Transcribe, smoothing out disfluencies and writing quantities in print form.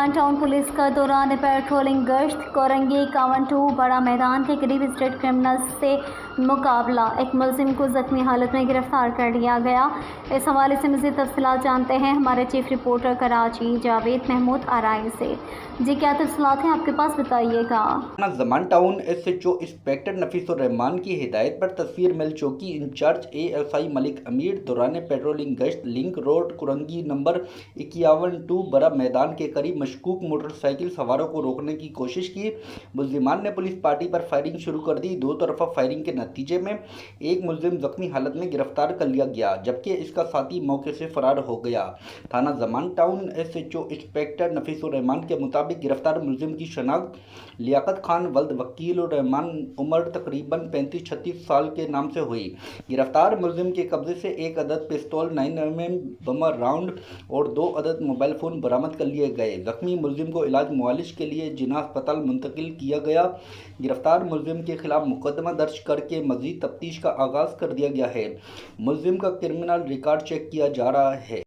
زمان town police کا دوران patrolling گشت کورنگی کاونٹو بڑا میدان کے قریب اسٹریٹ کرمنلز سے مقابلہ، ایک ملزم کو زخمی حالت میں گرفتار کر لیا گیا۔ اس حوالے سے مزید تفصیلات جانتے ہیں ہمارے چیف رپورٹر کراچی جاوید محمود آرائی سے۔ جی کیا تفصیلات ہیں آپ کے پاس، بتائیے گا۔ Zaman town S H O inspector Nafees ur Rahman کی ہدایت پر تصویر مل چوکی انچارج ASI ملک امیر دوران پیٹرولنگ گشت لنک روڈ کورنگی نمبر 51-2 بڑا میدان کے قریب مشکوک موٹر سائیکل سواروں کو روکنے کی کوشش کی۔ ملزمان نے پولیس پارٹی پر فائرنگ شروع کر دی۔ دو طرفہ فائرنگ کے نتیجے میں ایک ملزم زخمی حالت میں گرفتار کر لیا گیا، جبکہ اس کا ساتھی موقع سے فرار ہو گیا۔ تھانہ زمان ٹاؤن SHO انسپکٹر نفیس الرحمان کے مطابق گرفتار ملزم کی شناخت لیاقت خان ولد وکیل الرحمان عمر تقریباً 35-36 سال کے نام سے ہوئی۔ گرفتار ملزم کے قبضے سے ایک عدد پستول 9mm بمر راؤنڈ اور 2 عدد موبائل فون برآمد کر لیے گئے۔ زخمی ملزم کو علاج معالج کے لیے جناح ہسپتال منتقل کیا گیا۔ گرفتار ملزم کے خلاف مقدمہ درج کر کے مزید تفتیش کا آغاز کر دیا گیا ہے۔ ملزم کا کرمنل ریکارڈ چیک کیا جا رہا ہے۔